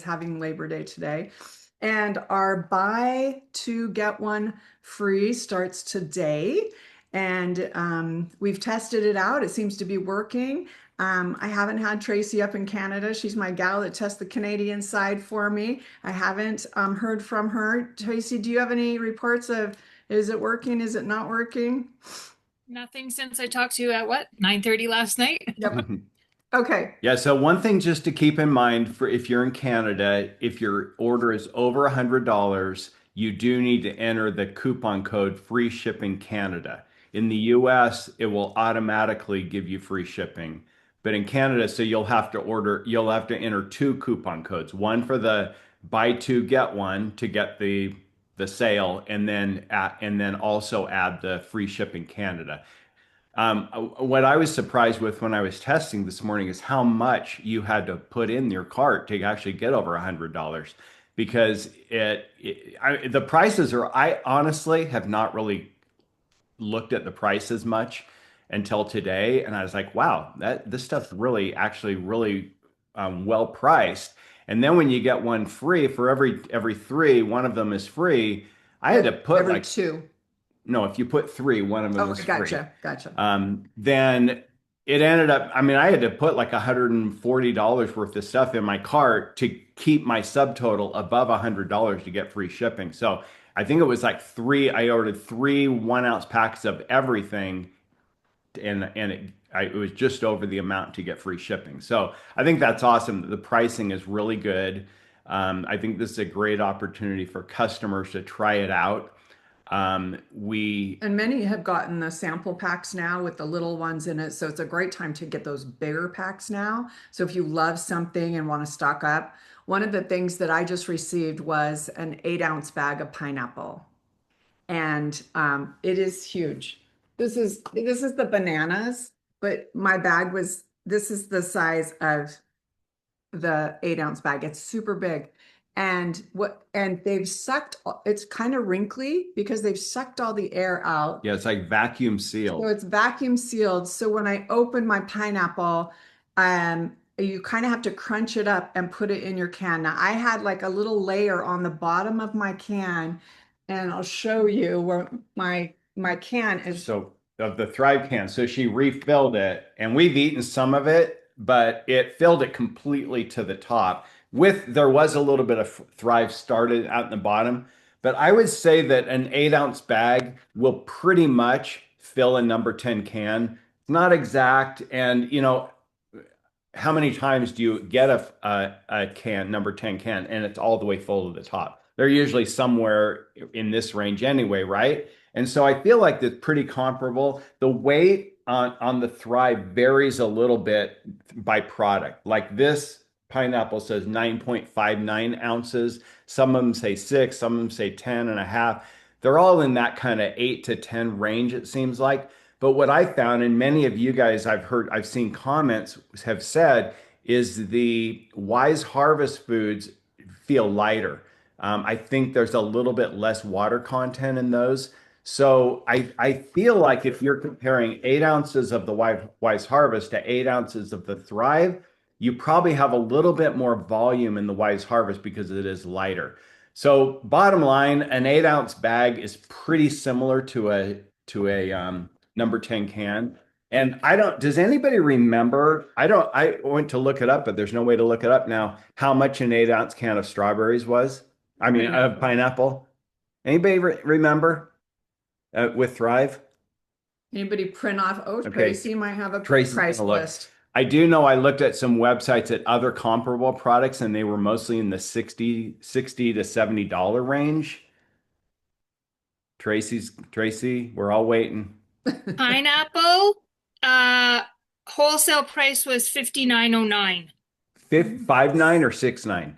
having Labor Day today. And our buy two, get one free starts today. And we've tested it out. It seems to be working. I haven't had Tracy up in Canada. She's my gal that tests the Canadian side for me. I haven't heard from her. Tracy, do you have any reports of is it working? Is it not working? Nothing since I talked to you at what, 9:30 last night? Yep. Okay. Yeah, so one thing just to keep in mind for if you're in Canada, if your order is over $100, you do need to enter the coupon code free shipping Canada. In the US, it will automatically give you free shipping. But in Canada, so you'll have to enter two coupon codes, one for the buy two get one to get the sale and then also add the free shipping Canada. What I was surprised with when I was testing this morning is how much you had to put in your cart to actually get over $100 because the prices are, I honestly have not really looked at the prices much until today. And I was like, wow, this stuff's really well priced. And then when you get one free for every three, one of them is free. I had to put Every like two. no, if you put three, one of them Oh, is free. gotcha. Then it ended up, I mean, I had to put like $140 worth of stuff in my cart to keep my subtotal above $100 to get free shipping. So I think it was like I ordered three 1 ounce packs of everything and it was just over the amount to get free shipping. So I think that's awesome. The pricing is really good. I think this is a great opportunity for customers to try it out. We And many have gotten the sample packs now with the little ones in it. So it's a great time to get those bigger packs now. So if you love something and want to stock up, one of the things that I just received was an 8 ounce bag of pineapple. And it is huge. This is the bananas, but my bag was this is the size of the 8 ounce bag. It's super big. And they've sucked, it's kind of wrinkly because they've sucked all the air out. Yeah, it's like vacuum So sealed. it's vacuum sealed. So when I open my pineapple, you kind of have to crunch it up and put it in your can. Now I had like a little layer on the bottom of my can, and I'll show you where my can is. So of the Thrive can. So she refilled it and we've eaten some of it, but it filled it completely to the top. There was a little bit of Thrive started out in the bottom, but I would say that an 8 ounce bag will pretty much fill a number 10 can. It's not exact. And how many times do you get a can, number 10 can, and it's all the way full to the top? They're usually somewhere in this range anyway, right? And so I feel like it's pretty comparable. The weight on the Thrive varies a little bit by product. Like this pineapple says 9.59 ounces. Some of them say 6, some of them say 10 and a half. They're all in that kind of 8 to 10 range, it seems like. But what I found, and many of you guys I've seen comments have said, is the Wise Harvest foods feel lighter. I think there's a little bit less water content in those. So I feel like if you're comparing 8 ounces of the Wise Harvest to 8 ounces of the Thrive, you probably have a little bit more volume in the Wise Harvest because it is lighter. So bottom line, an 8 ounce bag is pretty similar to a number 10 can. And does anybody remember? I went to look it up, but there's no way to look it up now, how much an 8 ounce can of strawberries was? I mean, of pineapple. Anybody remember with Thrive? Anybody print off? Oh, Okay. Tracy might have a Tracy's price gonna look. list. I do know I looked at some websites at other comparable products and they were mostly in the 60 to $70 range. Tracy, we're all waiting. Pineapple, uh, wholesale price was 59.09. 5.9 or 6.9?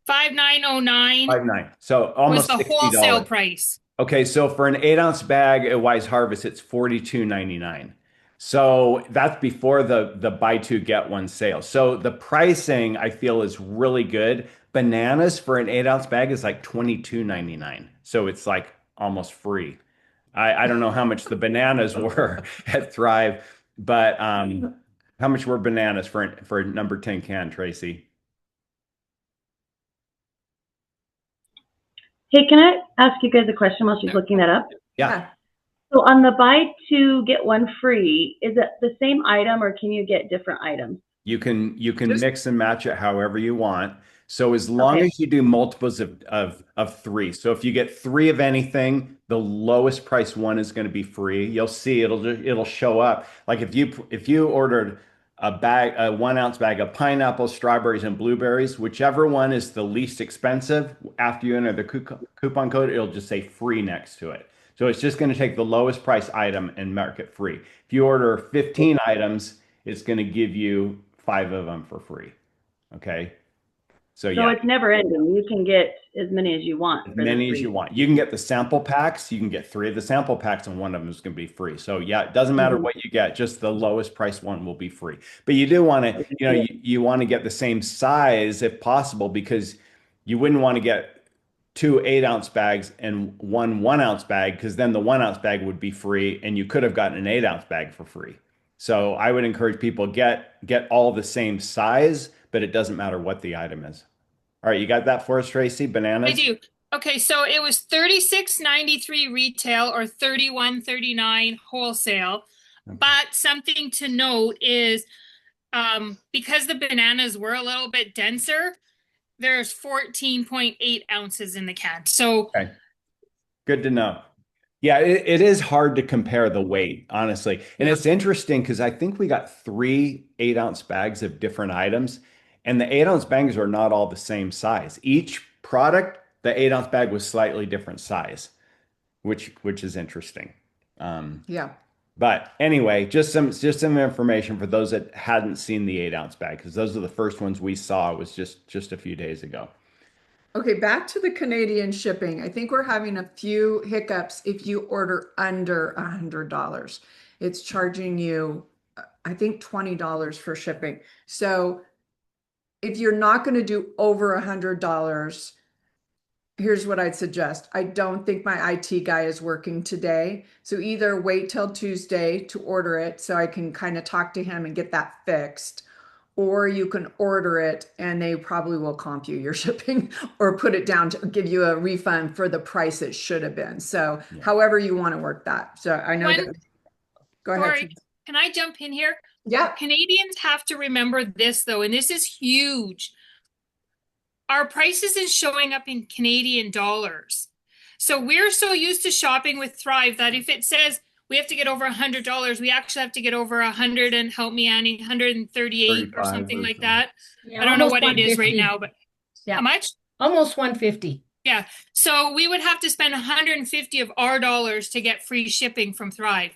5909 5.9. So was almost the wholesale $60. price. Okay, so for an 8 ounce bag at Wise Harvest, it's $42.99. So that's before the buy two get one sale. So the pricing I feel is really good. Bananas for an 8 ounce bag is like $22.99. So it's like almost free. I don't know how much the bananas were at Thrive, but how much were bananas for a number 10 can, Tracy? Hey, can I ask you guys a question while she's looking that up? Yeah. So on the buy two, get one free, is it the same item or can you get different items? You can Just- mix and match it however you want. So as long Okay. as you do multiples of three. So if you get three of anything, the lowest price one is going to be free. You'll see it'll show up. Like if you ordered a 1 ounce bag of pineapples, strawberries, and blueberries, whichever one is the least expensive, after you enter the coupon code, it'll just say free next to it. So it's just going to take the lowest price item and mark it free. If you order 15 items, it's going to give you five of them for free. Okay. So So yeah, it's never ending. You can get as many as you want as for the many as free. you want. You can get the sample packs. You can get three of the sample packs, and one of them is going to be free. So yeah, it doesn't matter what you get. Just the lowest price one will be free. But you do want to, you want to get the same size if possible, because you wouldn't want to get two 8 ounce bags and one 1 ounce bag, because then the 1 ounce bag would be free, and you could have gotten an 8 ounce bag for free. So I would encourage people get all the same size, but it doesn't matter what the item is. All right, you got that for us, Tracy? I Bananas? do. Okay, so it was 36.93 retail or 31.39 wholesale. But something to note is because the bananas were a little bit denser, there's 14.8 ounces in the can. So Okay, good to know. Yeah, it is hard to compare the weight, honestly. And it's interesting because I think we got three 8 ounce bags of different items, and the 8 ounce bags are not all the same size. Each product, the 8 ounce bag was slightly different size, which is interesting. Yeah. But anyway, just some information for those that hadn't seen the 8 ounce bag, because those are the first ones we saw was just a few days ago. Okay, back to the Canadian shipping. I think we're having a few hiccups if you order under $100. It's charging you, I think, $20 for shipping. So if you're not going to do over $100, here's what I'd suggest. I don't think my IT guy is working today. So either wait till Tuesday to order it so I can kind of talk to him and get that fixed, or you can order it and they probably will comp you your shipping or put it down to give you a refund for the price it should have been. So Yeah. however you want to work that. So I know that. Go ahead. Sorry, can I jump in here? Yeah. Canadians have to remember this though, and this is huge. Our price isn't showing up in Canadian dollars. So we're so used to shopping with Thrive that if it says we have to get over $100, we actually have to get over 100 and help me, Annie, 138 or 35 something or like something. that. Yeah, I don't know almost what it is right 150. now, but Yeah. how much? Almost 150. Yeah. So we would have to spend 150 of our dollars to get free shipping from Thrive.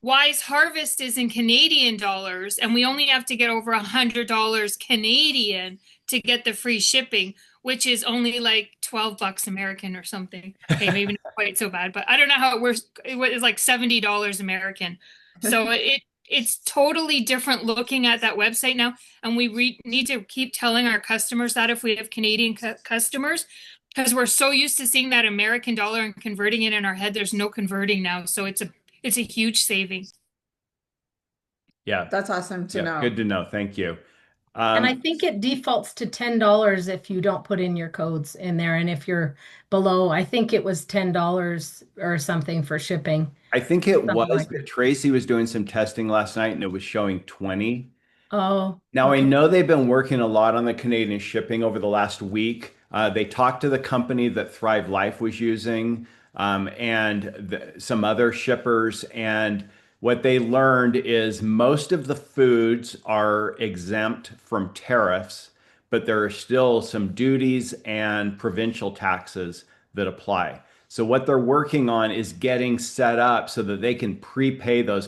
Wise Harvest is in Canadian dollars, and we only have to get over $100 Canadian to get the free shipping, which is only like $12 American or something. Okay, maybe not quite so bad, but I don't know how it works. It was like $70 American. So it's totally different looking at that website now, and we need to keep telling our customers that if we have Canadian customers, because we're so used to seeing that American dollar and converting it in our head. There's no converting now, so it's a huge saving. Yeah, That's awesome to know. good to know. Thank you. And I think it defaults to $10 if you don't put in your codes in there. And if you're below, I think it was $10 or something for shipping. I think it Something was like that Tracy was doing some testing last night and it was showing 20. Oh, Now, I know they've been working a lot on the Canadian shipping over the last week. They talked to the company that Thrive Life was using, and some other shippers. And what they learned is most of the foods are exempt from tariffs, but there are still some duties and provincial taxes that apply. So what they're working on is getting set up so that they can prepay those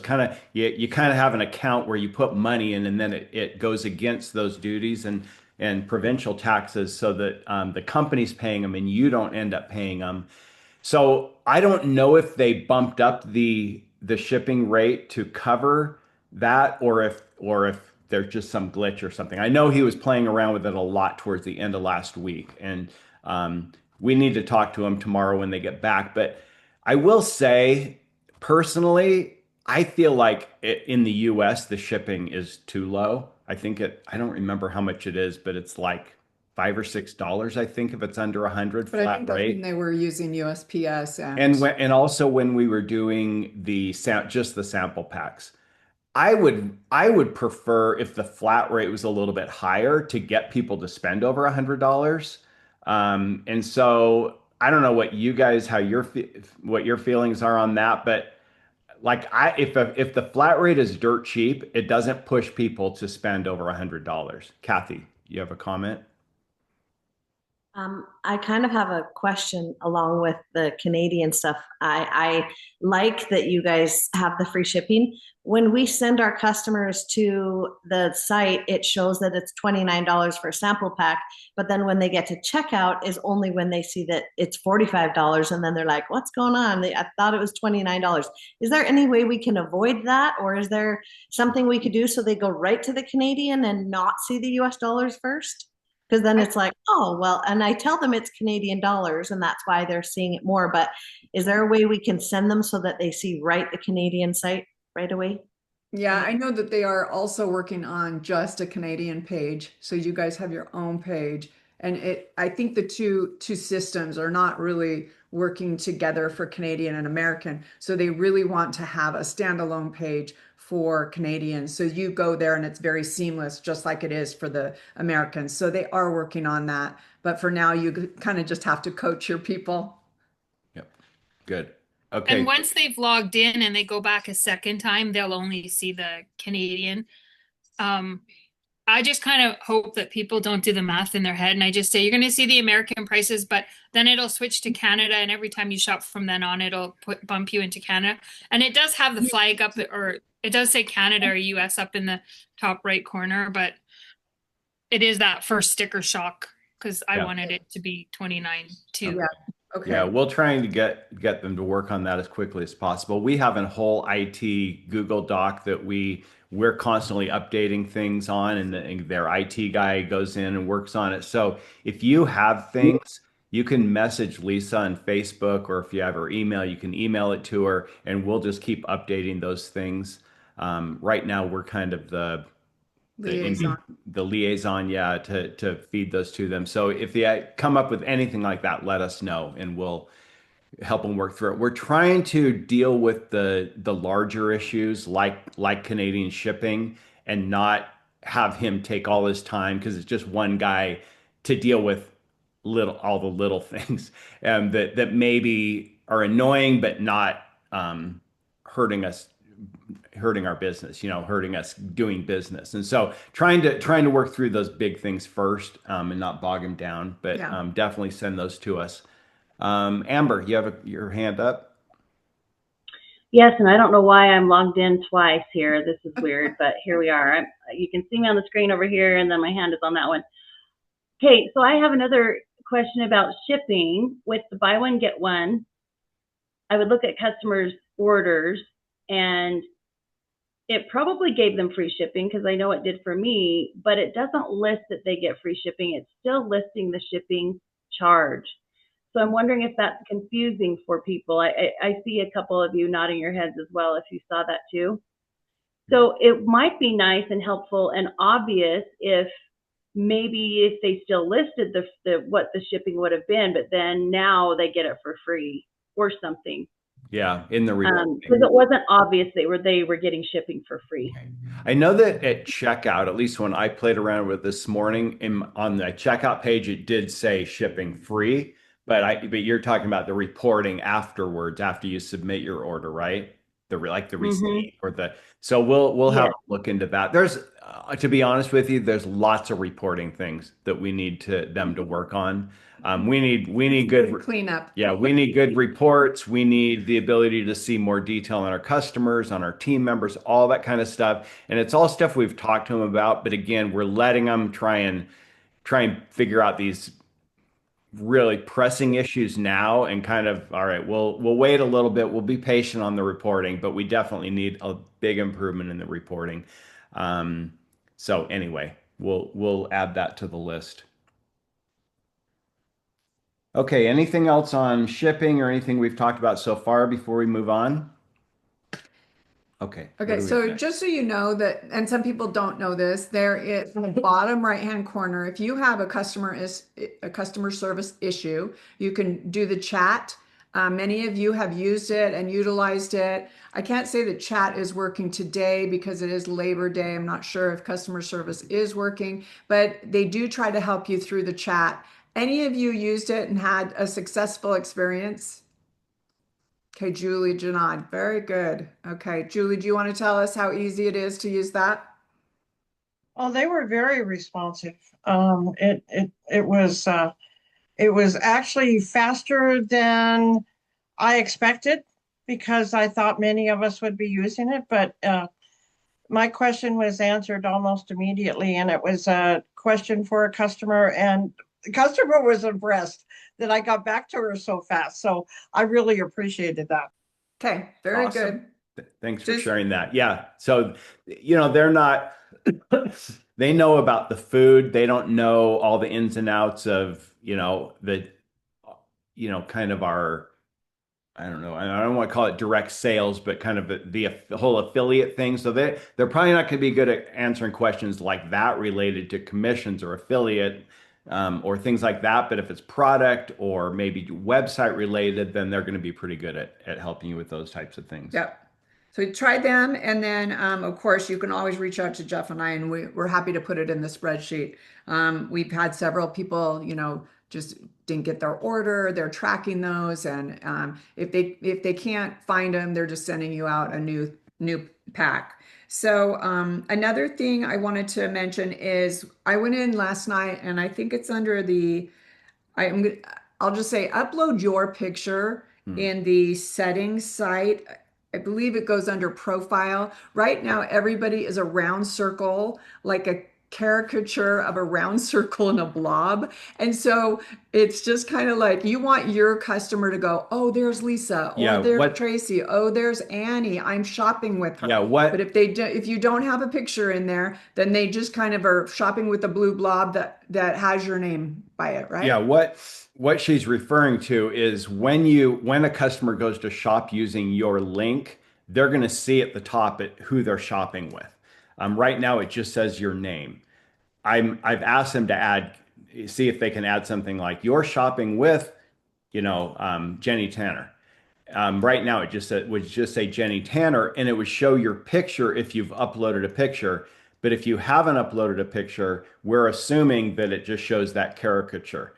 you kind of have an account where you put money in and then it goes against those duties and provincial taxes so that the company's paying them and you don't end up paying them. So I don't know if they bumped up the shipping rate to cover that or if there's just some glitch or something. I know he was playing around with it a lot towards the end of last week, and we need to talk to him tomorrow when they get back. But I will say, personally, I feel like in the US, the shipping is too low. I don't remember how much it is, but it's like $5 or $6, I think, if it's under 100 But I flat think that's when rate. they were using USPS And also when we were doing just the sample packs. I would prefer if the flat rate was a little bit higher to get people to spend over $100. And so I don't know what you guys how your what your feelings are on that, but like if the flat rate is dirt cheap, it doesn't push people to spend over $100. Kathy, you have a comment? I kind of have a question along with the Canadian stuff. I like that you guys have the free shipping. When we send our customers to the site, it shows that it's $29 for a sample pack, but then when they get to checkout is only when they see that it's $45 and then they're like, what's going on? I thought it was $29. Is there any way we can avoid that, or is there something we could do so they go right to the Canadian and not see the US dollars first? Because then it's like, oh, well, and I tell them it's Canadian dollars and that's why they're seeing it more. But is there a way we can send them so that they see right the Canadian site right away? Yeah, I know that they are also working on just a Canadian page. So you guys have your own page. And I think the two systems are not really working together for Canadian and American. So they really want to have a standalone page for Canadians. So you go there and it's very seamless, just like it is for the Americans. So they are working on that. But for now, you kind of just have to coach your people. Yep. Good. Okay. And once they've logged in and they go back a second time, they'll only see the Canadian. I just kind of hope that people don't do the math in their head and I just say you're going to see the American prices, but then it'll switch to Canada, and every time you shop from then on, it'll bump you into Canada. And it does have the flag up, or it does say Canada or US up in the top right corner, but it is that first sticker shock because I Yeah. wanted it to be 29 too. Yeah. Okay. Yeah, we're trying to get them to work on that as quickly as possible. We have a whole IT Google Doc that we're constantly updating things on, and their IT guy goes in and works on it. So if you have things, you can message Lisa on Facebook, or if you have her email, you can email it to her, and we'll just keep updating those things. Right now, we're kind of the Liaison. the liaison, yeah, to feed those to them. So if they come up with anything like that, let us know and we'll help them work through it. We're trying to deal with the larger issues like Canadian shipping and not have him take all his time because it's just one guy to deal with all the little things that maybe are annoying but not hurting us, hurting our business, hurting us doing business. And so trying to work through those big things first, and not bog them down, but Yeah. definitely send those to us. Amber, you have your hand up. Yes, and I don't know why I'm logged in twice here. This is weird, but here we are. You can see me on the screen over here, and then my hand is on that one. Okay, so I have another question about shipping. With the buy one, get one, I would look at customers' orders, and it probably gave them free shipping because I know it did for me, but it doesn't list that they get free shipping. It's still listing the shipping charge. So I'm wondering if that's confusing for people. I see a couple of you nodding your heads as well if you saw that too. So it might be nice and helpful and obvious if maybe they still listed the what the shipping would have been, but then now they get it for free or something. Yeah, in the reporting. Because it wasn't obvious they were getting shipping for free. I know that at checkout, at least when I played around with this morning, on the checkout page, it did say shipping free, but you're talking about the reporting afterwards, after you submit your order, right? The receipt or so we'll have to look into that. There's to be honest with you, there's lots of reporting things that we need them to work on. We need good cleanup. Yeah, we need good reports. We need the ability to see more detail on our customers, on our team members, all that kind of stuff. And it's all stuff we've talked to them about. But again, we're letting them try and figure out these really pressing issues now, and kind of, all right, we'll wait a little bit. We'll be patient on the reporting, but we definitely need a big improvement in the reporting. So anyway, we'll add that to the list. Okay, anything else on shipping or anything we've talked about so far before we move on? Okay. Okay, so just so you know that, and some people don't know this, there is in the bottom right-hand corner, if you have a customer service issue, you can do the chat. Many of you have used it and utilized it. I can't say that chat is working today because it is Labor Day. I'm not sure if customer service is working, but they do try to help you through the chat. Any of you used it and had a successful experience? Okay, Julie Janad, very good. Okay, Julie, do you want to tell us how easy it is to use that? Oh, they were very responsive. It was actually faster than I expected because I thought many of us would be using it, but my question was answered almost immediately, and it was a question for a customer, and the customer was impressed that I got back to her so fast. So I really appreciated that. Okay, very Awesome. good. Thanks for Just- sharing that. Yeah. So, they're not, they know about the food. They don't know all the ins and outs of, kind of our, I don't know, I don't want to call it direct sales, but kind of the whole affiliate thing. So they're probably not going to be good at answering questions like that related to commissions or affiliate, or things like that. But if it's product or maybe website related, then they're going to be pretty good at helping you with those types of things. Yep. So try them, and then of course you can always reach out to Jeff and I, and we're happy to put it in the spreadsheet. We've had several people, just didn't get their order. They're tracking those, and if they can't find them, they're just sending you out a new pack. So another thing I wanted to mention is I went in last night, and I think it's under the I'll just say upload your picture in the settings site. I believe it goes under profile. Right now, everybody is a round circle, like a caricature of a round circle in a blob. And so it's just kind of like you want your customer to go, oh, there's Lisa, or there's Tracy, oh, there's Annie. I'm shopping with her. Yeah, But if you don't have a picture in there, then they just kind of are shopping with a blue blob that has your name by it, right? Yeah, what she's referring to is when a customer goes to shop using your link, they're going to see at the top who they're shopping with. Right now, it just says your name. I've asked them to see if they can add something like you're shopping with, Jenny Tanner. Right now, would just say Jenny Tanner, and it would show your picture if you've uploaded a picture. But if you haven't uploaded a picture, we're assuming that it just shows that caricature.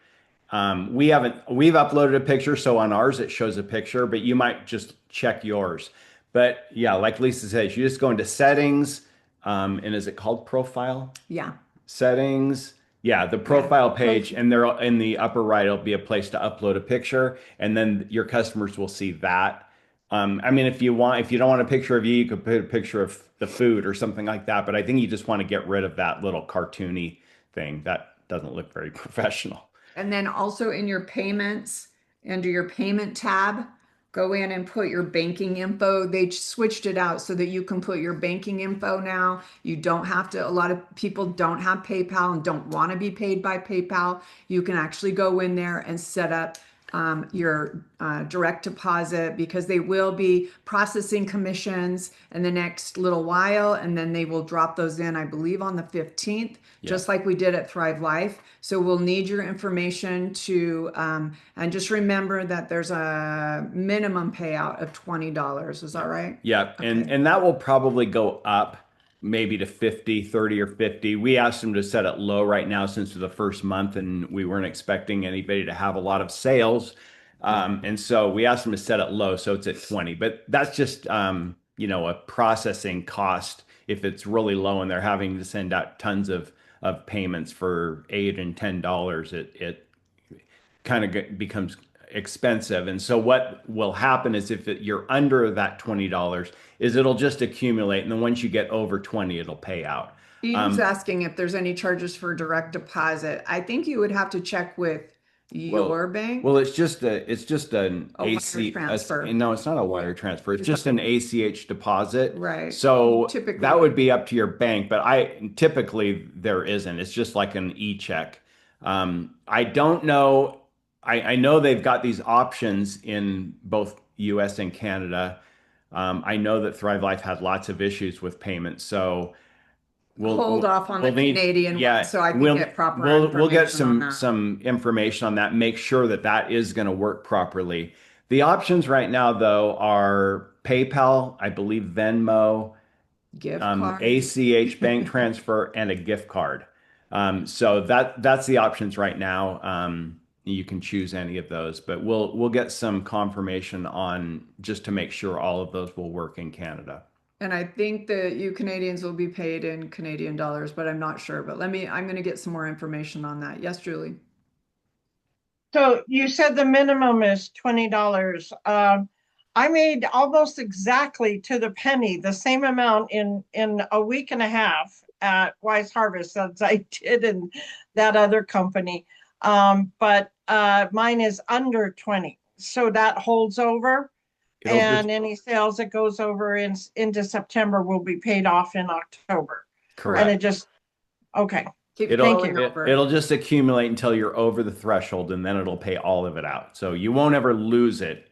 We've uploaded a picture, so on ours it shows a picture, but you might just check yours. But yeah, like Lisa says, you just go into settings, and is it called profile? Yeah. Settings. Yeah, the profile page, and there in the upper right, it'll be a place to upload a picture, and then your customers will see that. If you don't want a picture of you could put a picture of the food or something like that. But I think you just want to get rid of that little cartoony thing. That doesn't look very professional. And then also in your payments, under your payment tab, go in and put your banking info. They switched it out so that you can put your banking info now. You don't have to, a lot of people don't have PayPal and don't want to be paid by PayPal. You can actually go in there and set up your direct deposit, because they will be processing commissions in the next little while, and then they will drop those in, I believe, on the 15th, just like we did at Thrive Life. So we'll need your information to, and just remember that there's a minimum payout of $20. Is that right? Yeah, Okay. and that will probably go up maybe to 30 or 50. We asked them to set it low right now since it's the first month and we weren't expecting anybody to have a lot of sales. And so we asked them to set it low, so it's at 20. But that's just, a processing cost. If it's really low and they're having to send out tons of payments for $8 and $10, it kind of becomes expensive. And so what will happen is if you're under that $20, is it'll just accumulate. And then once you get over 20, it'll pay out. Eden's asking if there's any charges for direct deposit. I think you would have to check with your bank. Well, it's just an wire AC transfer. no, it's not a wire transfer. It's just an ACH deposit. Right. So Typically. that would be up to your bank, but typically there isn't. It's just like an e-check. I don't know. I know they've got these options in both US and Canada. I know that Thrive Life had lots of issues with payments, so Hold off on the we'll need, Canadian yeah, one so I can get proper we'll get information on that. some information on that. Make sure that that is going to work properly. The options right now, though, are PayPal, I believe Venmo, Gift card. ACH bank transfer, and a gift card. So that's the options right now. You can choose any of those, but we'll get some confirmation on just to make sure all of those will work in Canada. And I think that you Canadians will be paid in Canadian dollars, but I'm not sure. But I'm going to get some more information on that. Yes, Julie. So you said the minimum is $20. I made almost exactly to the penny the same amount in a week and a half at Wise Harvest as I did in that other company. But mine is under 20. So that holds over. It'll And just, any sales that goes over into September will be paid off in October. And correct. it just, okay. Keep It'll going over. it'll just accumulate until you're over the threshold, and then it'll pay all of it out. So you won't ever lose it.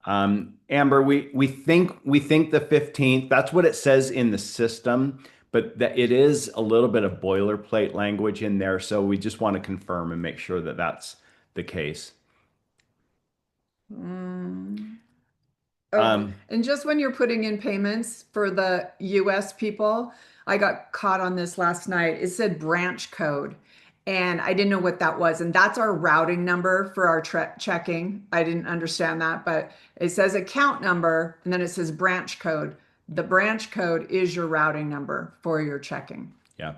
Amber, we think the 15th. That's what it says in the system, but that it is a little bit of boilerplate language in there. So we just want to confirm and make sure that that's the case. Oh, and just when you're putting in payments for the US people, I got caught on this last night. It said branch code, and I didn't know what that was. And that's our routing number for our checking. I didn't understand that, but it says account number, and then it says branch code. The branch code is your routing number for your checking. Yeah.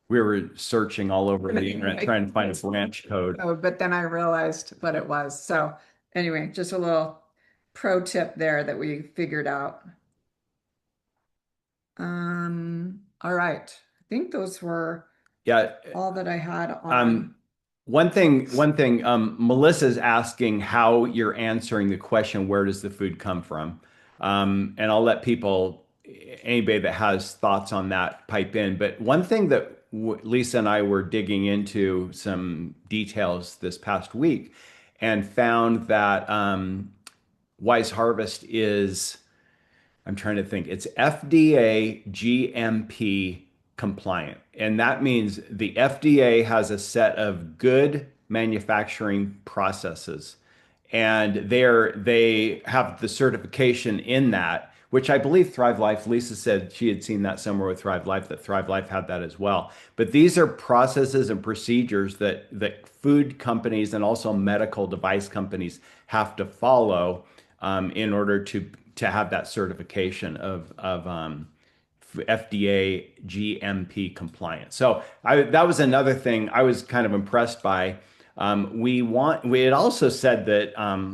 We were searching all over the internet trying to find a branch code. Oh, but then I realized what it was. So anyway, just a little pro tip there that we figured out. All right. I think those were all that I had on. One thing, Melissa's asking how you're answering the question, where does the food come from? And I'll let anybody that has thoughts on that pipe in. But one thing that Lisa and I were digging into some details this past week and found that Wise Harvest is, I'm trying to think, it's FDA GMP compliant. And that means the FDA has a set of good manufacturing processes. And they have the certification in that, which I believe Thrive Life, Lisa said she had seen that somewhere with Thrive Life, that Thrive Life had that as well. But these are processes and procedures that food companies and also medical device companies have to follow in order to have that certification of FDA GMP compliant. So that was another thing I was kind of impressed by. We had also said that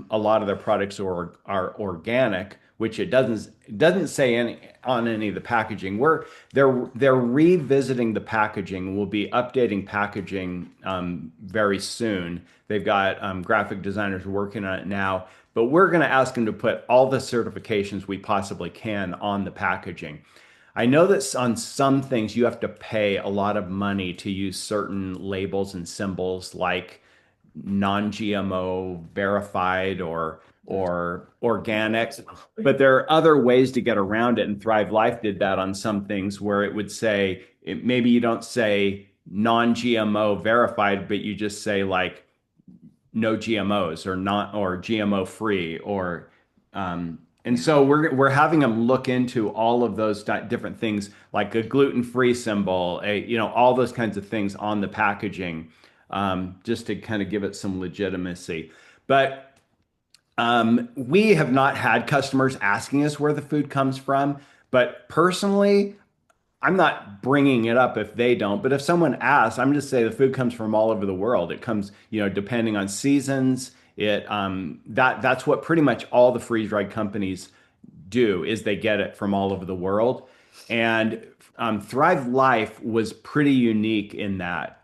a lot of their products are organic, which it doesn't say on any of the packaging. They're revisiting the packaging. We'll be updating packaging very soon. They've got graphic designers working on it now, but we're going to ask them to put all the certifications we possibly can on the packaging. I know that on some things you have to pay a lot of money to use certain labels and symbols like non-GMO verified or organic, but there are other ways to get around it. And Thrive Life did that on some things where it would say, maybe you don't say non-GMO verified, but you just say like no GMOs or GMO free and so we're having them look into all of those different things like a gluten-free symbol, all those kinds of things on the packaging, just to kind of give it some legitimacy. But we have not had customers asking us where the food comes from. But personally, I'm not bringing it up if they don't. But if someone asks, I'm just saying the food comes from all over the world. It comes, depending on seasons. That's what pretty much all the freeze-dried companies do, is they get it from all over the world. And Thrive Life was pretty unique in that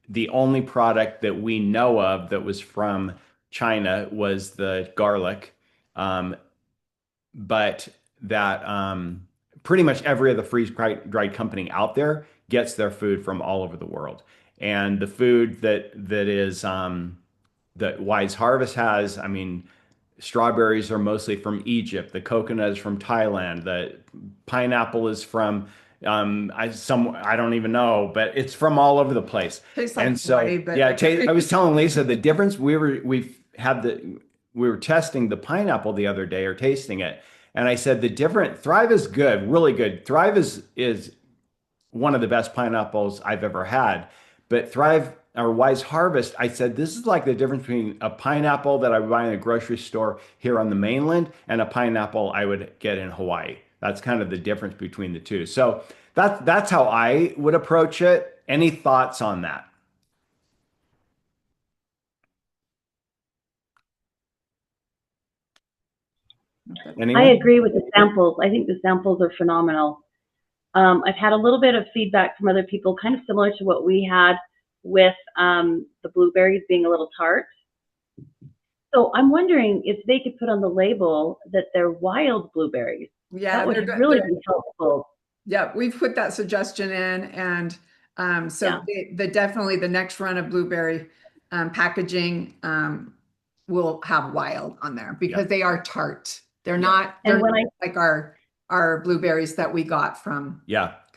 the only product that we know of that was from China was the garlic, but that pretty much every other freeze-dried company out there gets their food from all over the world. And the food that Wise Harvest has, I mean, strawberries are mostly from Egypt. The coconut is from Thailand. The pineapple is from I don't even know, but it's from all over the place. Tastes like And so Hawaii, but yeah, I was telling Lisa the difference. We were testing the pineapple the other day or tasting it, and I said the different Thrive is good, really good. Thrive is one of the best pineapples I've ever had. But Thrive or Wise Harvest, I said, this is like the difference between a pineapple that I would buy in a grocery store here on the mainland and a pineapple I would get in Hawaii. That's kind of the difference between the two. So that's how I would approach it. Any thoughts on that? Anyone? I agree with the samples. I think the samples are phenomenal. I've had a little bit of feedback from other people, kind of similar to what we had with the blueberries being a little tart. So I'm wondering if they could put on the label that they're wild blueberries. Yeah, That would they're good. really be helpful. Yeah, we've put that suggestion in, and so definitely the next run of blueberry packaging will have wild on there because they are tart. They're not like our blueberries that we got from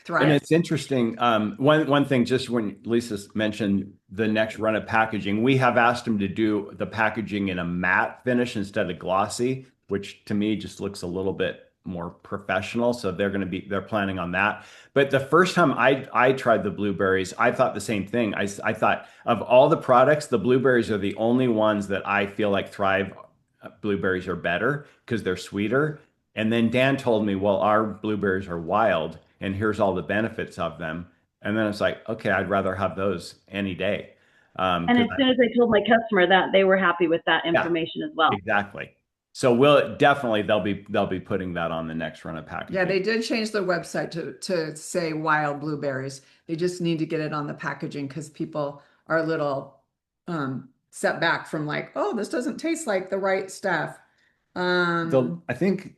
Thrive. And it's interesting. One thing, just when Lisa mentioned the next run of packaging, we have asked them to do the packaging in a matte finish instead of glossy, which to me just looks a little bit more professional. So they're planning on that. But the first time I tried the blueberries, I thought the same thing. I thought of all the products, the blueberries are the only ones that I feel like Thrive blueberries are better because they're sweeter. And then Dan told me, well, our blueberries are wild and here's all the benefits of them. And then it's like, okay, I'd rather have those any day. And as soon as I told my customer that, they were happy with that information as well. Exactly. So they'll be putting that on the next run of packaging. Yeah, they did change their website to say wild blueberries. They just need to get it on the packaging because people are a little set back from like, oh, this doesn't taste like the right stuff. I think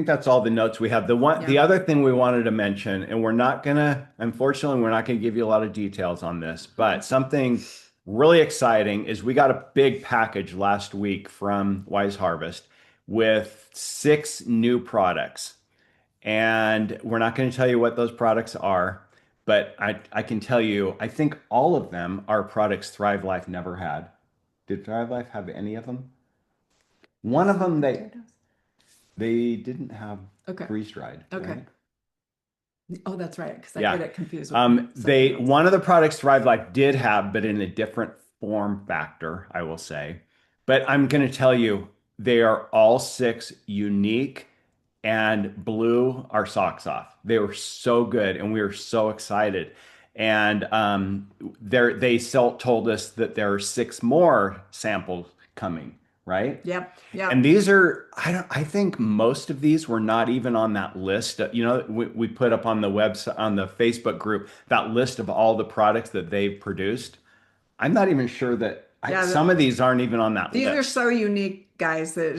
that's all the notes we have. The other thing we wanted to mention, and unfortunately, we're not gonna give you a lot of details on this, but something really exciting is we got a big package last week from Wise Harvest with 6 new products. And we're not going to tell you what those products are, but I can tell you, I think all of them are products Thrive Life never had. Did Thrive Life have any of them? One of them they didn't have freeze dried. Okay. Right? Oh, that's right. Because I get it confused. With one of the products Thrive Life did have, but in a different form factor, I will say. But I'm going to tell you, they are all 6 unique and blew our socks off. They were so good, and we were so excited. And they told us that there are 6 more samples coming. Right? Yep. And these are, I think most of these were not even on that list. We put up on the website, on the Facebook group, that list of all the products that they've produced. I'm not even sure that some of these aren't even on that list. These are so unique, guys, that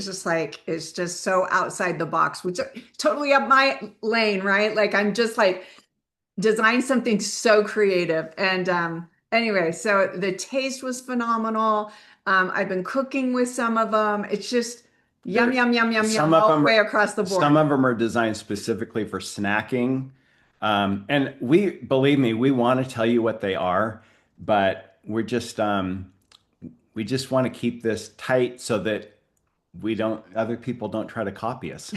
it's just so outside the box, which are totally up my lane, right? Like I'm just like design something so creative. And anyway, so the taste was phenomenal. I've been cooking with some of them. It's just yum, yum, yum, yum, yum, all the way across the board. Some of them are designed specifically for snacking. And believe me, we want to tell you what they are, but we just want to keep this tight so that other people don't try to copy us.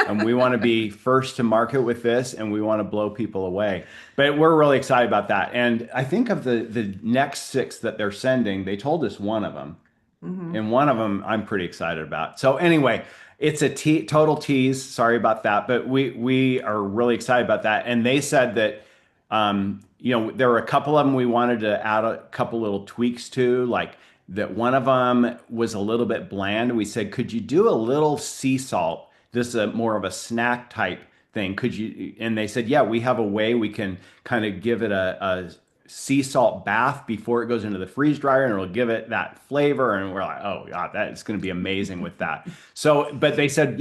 And we want to be first to market with this, and we want to blow people away. But we're really excited about that. And I think of the next 6 that they're sending, they told us one of them. Mm-hmm. And one of them I'm pretty excited about. So anyway, it's a total tease. Sorry about that. But we are really excited about that. And they said that, there were a couple of them we wanted to add a couple little tweaks to, like that one of them was a little bit bland. We said, could you do a little sea salt? This is more of a snack type thing. Could you? And they said, yeah, we have a way we can kind of give it a sea salt bath before it goes into the freeze dryer, and it'll give it that flavor. And we're like, oh God, that's going to be amazing with that. So, but they said,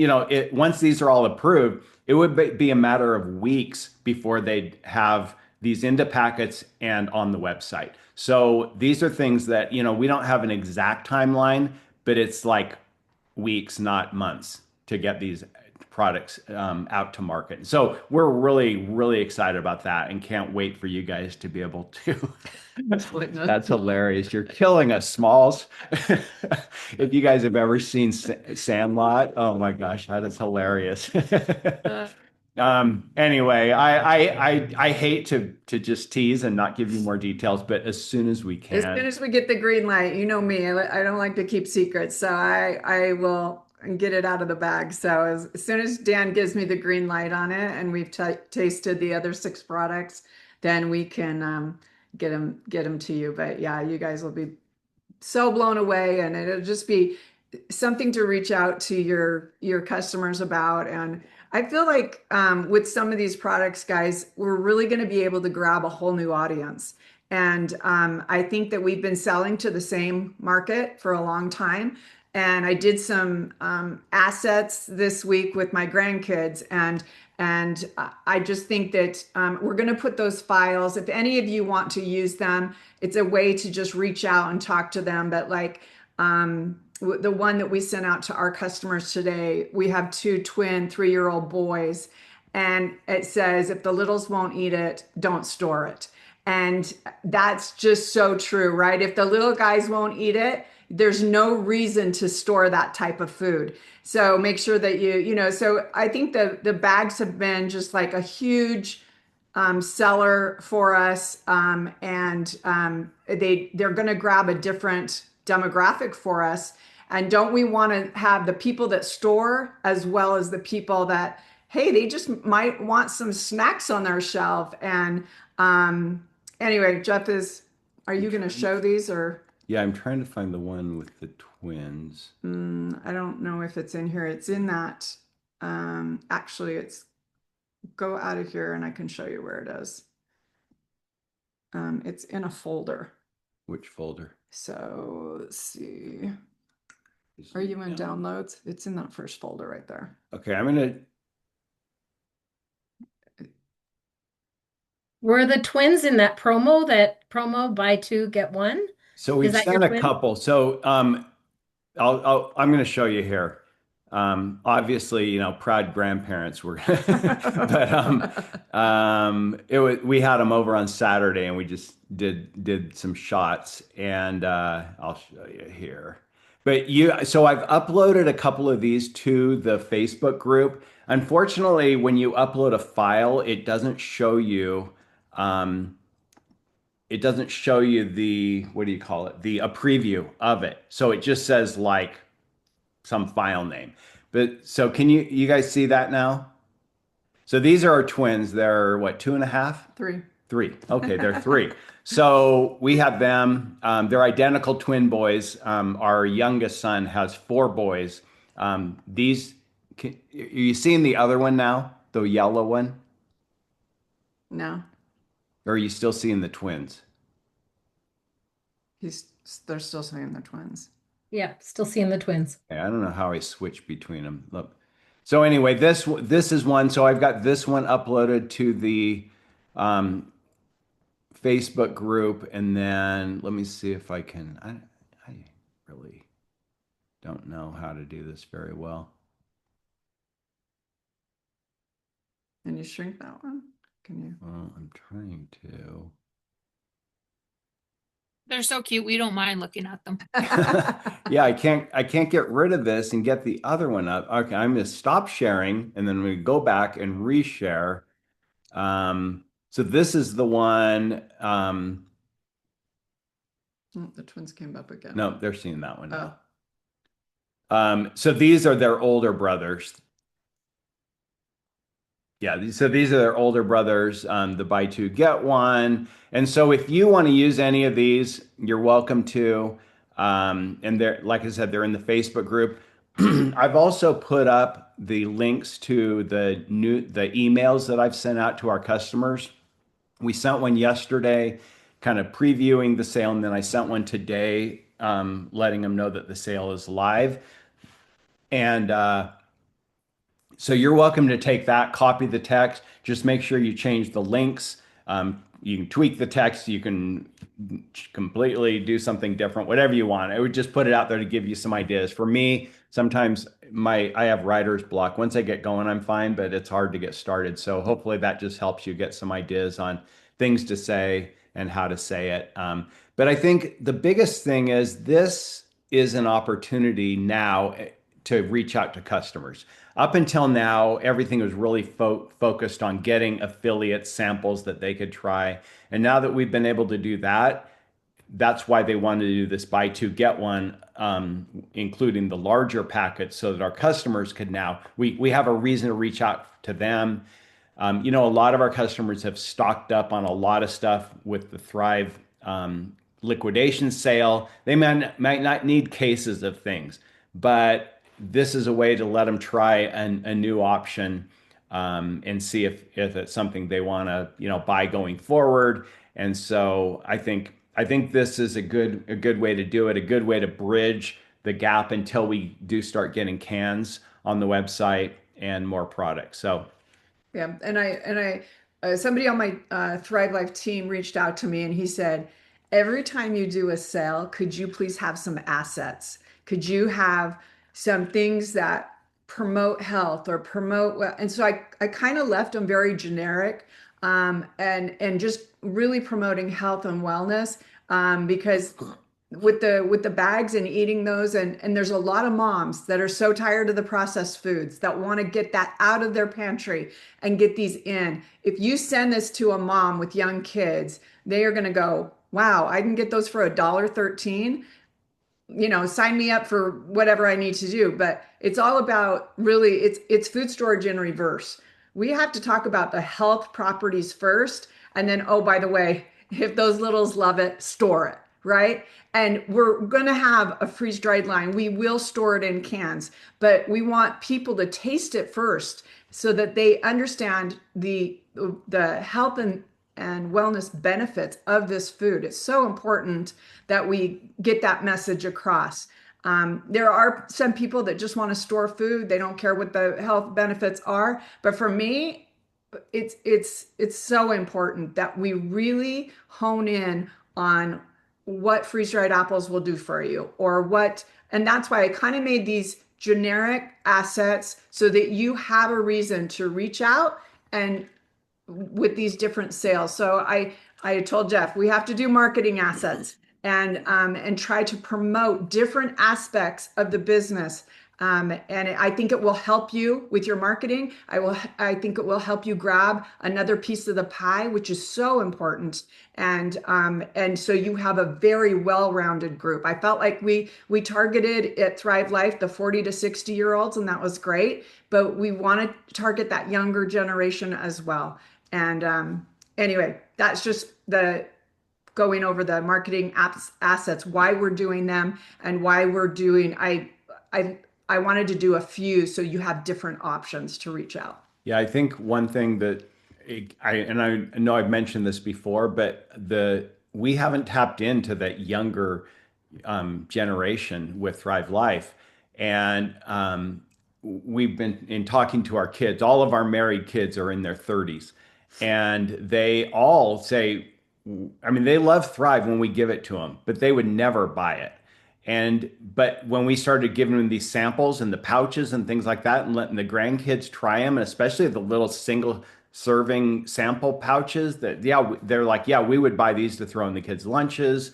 once these are all approved, it would be a matter of weeks before they'd have these into packets and on the website. So these are things that, we don't have an exact timeline, but it's like weeks, not months, to get these products out to market. So we're really, really excited about that and can't wait for you guys to be able to. That's hilarious. You're killing us, Smalls. If you guys have ever seen Sandlot, oh my gosh, that is hilarious. Anyway, I hate to just tease and not give you more details, but as soon as we As soon can, as we get the green light, you know me, I don't like to keep secrets, so I will get it out of the bag. So as soon as Dan gives me the green light on it and we've tasted the other 6 products, then we can get them to you. But yeah, you guys will be so blown away, and it'll just be something to reach out to your customers about. And I feel like with some of these products, guys, we're really going to be able to grab a whole new audience. And I think that we've been selling to the same market for a long time. And I did some assets this week with my grandkids, and I just think that we're going to put those files. If any of you want to use them, it's a way to just reach out and talk to them. But like the one that we sent out to our customers today, we have 2 twin 3-year-old boys, and it says, if the littles won't eat it, don't store it. And that's just so true, right? If the little guys won't eat it, there's no reason to store that type of food. So make sure that so I think the bags have been just like a huge seller for us. And they're going to grab a different demographic for us. And don't we want to have the people that store as well as the people that, hey, they just might want some snacks on their shelf. And anyway, Jeff, are you going to show these or? yeah, I'm trying to find the one with the twins. I don't know if it's in here. It's in that. Actually, it's go out of here and I can show you where it is. It's in a folder. Which folder? So let's see. Are you in downloads? It's in that first folder right there. Okay, I'm gonna. Were the twins in that promo buy 2 get 1? So we've that sent your a twin? couple. So I'm going to show you here. Obviously, proud grandparents were, but we had them over on Saturday, and we just did some shots, and I'll show you here. But so I've uploaded a couple of these to the Facebook group. Unfortunately, when you upload a file, it doesn't show you. It doesn't show you what do you call it? A preview of it. So it just says like some file name. But so can you guys see that now? So these are our twins. They're what, 2.5? 3. 3. Okay, they're 3. So we have them. They're identical twin boys. Our youngest son has 4 boys. Are you seeing the other one now? The yellow one? No. Or are you still seeing the twins? They're still saying they're twins. Yeah, still seeing the twins. Okay, I don't know how I switch between them. Look. So anyway, this is one. So I've got this one uploaded to the Facebook group, and then let me see if I can. I really don't know how to do this very well. Can you shrink that one? Can you? Well, I'm trying to. They're so cute. We don't mind looking at them. Yeah, I can't get rid of this and get the other one up. Okay, I'm gonna stop sharing, and then we go back and reshare. So this is the one. Oh, the twins came up again. No, they're seeing that one Oh. now. So these are their older brothers. Yeah, so these are their older brothers, the buy 2 get 1. And so if you want to use any of these, you're welcome to. And they're, like I said, they're in the Facebook group. I've also put up the links to the emails that I've sent out to our customers. We sent one yesterday, kind of previewing the sale, and then I sent one today, letting them know that the sale is live. And so you're welcome to take that, copy the text, just make sure you change the links, you can tweak the text, you can completely do something different, whatever you want. I would just put it out there to give you some ideas. For me, sometimes I have writer's block. Once I get going, I'm fine, but it's hard to get started. So hopefully that just helps you get some ideas on things to say and how to say it. But I think the biggest thing is this is an opportunity now to reach out to customers. Up until now, everything was really focused on getting affiliate samples that they could try. And now that we've been able to do that, that's why they wanted to do this buy two, get one, including the larger packets so that our customers could now, we have a reason to reach out to them. A lot of our customers have stocked up on a lot of stuff with the Thrive liquidation sale. They might not need cases of things, but this is a way to let them try a new option and see if it's something they want to buy going forward. And so I think this is a good way to do it, a good way to bridge the gap until we do start getting cans on the website and more products. So yeah, and somebody on my Thrive Life team reached out to me and he said, every time you do a sale, could you please have some assets? Could you have some things that promote health or promote well? And so I kind of left them very generic, and just really promoting health and wellness, because with the bags and eating those, and there's a lot of moms that are so tired of the processed foods that want to get that out of their pantry and get these in. If you send this to a mom with young kids, they are going to go, wow, I can get those for $1.13. Sign me up for whatever I need to do. But it's all about really, it's food storage in reverse. We have to talk about the health properties first. And then, oh, by the way, if those littles love it, store it, right? And we're going to have a freeze-dried line. We will store it in cans, but we want people to taste it first so that they understand the health and wellness benefits of this food. It's so important that we get that message across. There are some people that just want to store food. They don't care what the health benefits are. But for me, it's so important that we really hone in on what freeze-dried apples will do for you, and that's why I kind of made these generic assets so that you have a reason to reach out and with these different sales. So I told Jeff, we have to do marketing assets and try to promote different aspects of the business. And I think it will help you with your marketing. I think it will help you grab another piece of the pie, which is so important. And so you have a very well-rounded group. I felt like we targeted at Thrive Life the 40 to 60-year-olds, and that was great. But we want to target that younger generation as well. And anyway, that's just going over the marketing assets, why we're doing them, and why we're doing. I wanted to do a few so you have different options to reach out. yeah, I think one thing that I know I've mentioned this before, but we haven't tapped into that younger generation with Thrive Life, and we've been in talking to our kids. All of our married kids are in their 30s, and they all say, I mean, they love Thrive when we give it to them, but they would never buy it. But when we started giving them these samples and the pouches and things like that, and letting the grandkids try them, and especially the little single serving sample pouches, they're like, yeah, we would buy these to throw in the kids' lunches.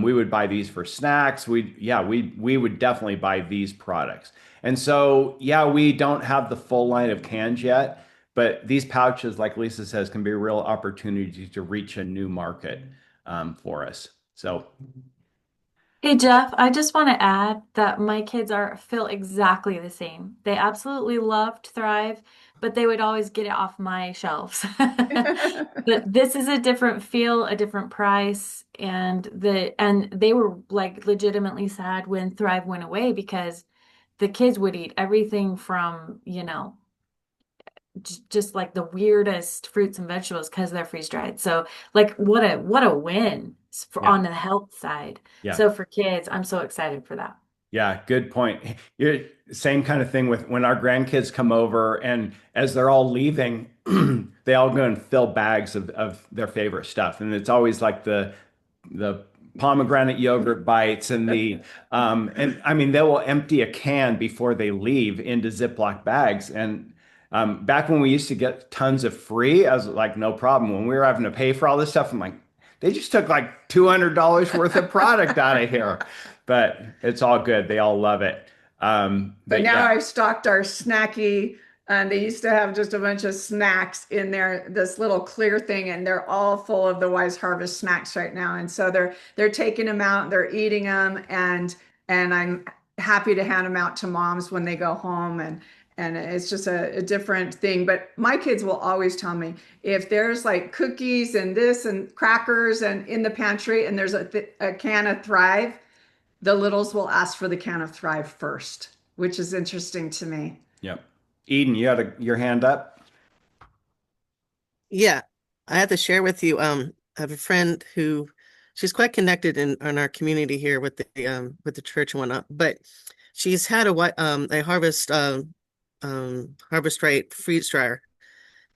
We would buy these for snacks. We would definitely buy these products. And so, yeah, we don't have the full line of cans yet, but these pouches, like Lisa says, can be a real opportunity to reach a new market for us. So. Hey Jeff, I just want to add that my kids feel exactly the same. They absolutely loved Thrive, but they would always get it off my shelves. But this is a different feel, a different price, and they were like legitimately sad when Thrive went away because the kids would eat everything from, just like the weirdest fruits and vegetables because they're freeze dried. So like what a win on the health side. Yeah. So for kids, I'm so excited for that. Yeah, good point. Same kind of thing with when our grandkids come over, and as they're all leaving, they all go and fill bags of their favorite stuff. And it's always like the pomegranate yogurt bites and and I mean, they will empty a can before they leave into Ziploc bags. And back when we used to get tons of free, I was like, no problem. When we were having to pay for all this stuff, I'm like, they just took like $200 worth of product out of here. But it's all good. They all love it. But now I've stocked our snacky, and they used to have just a bunch of snacks in there, this little clear thing, and they're all full of the Wise Harvest snacks right now. And so they're taking them out, they're eating them, and I'm happy to hand them out to moms when they go home, and it's just a different thing. But my kids will always tell me if there's like cookies and this and crackers and in the pantry, and there's a can of Thrive, the littles will ask for the can of Thrive first, which is interesting to me. Yep. Eden, you had your hand up? Yeah, I have to share with you. I have a friend who she's quite connected in our community here with the church and whatnot, but she's had a Harvest Harvest Right freeze dryer.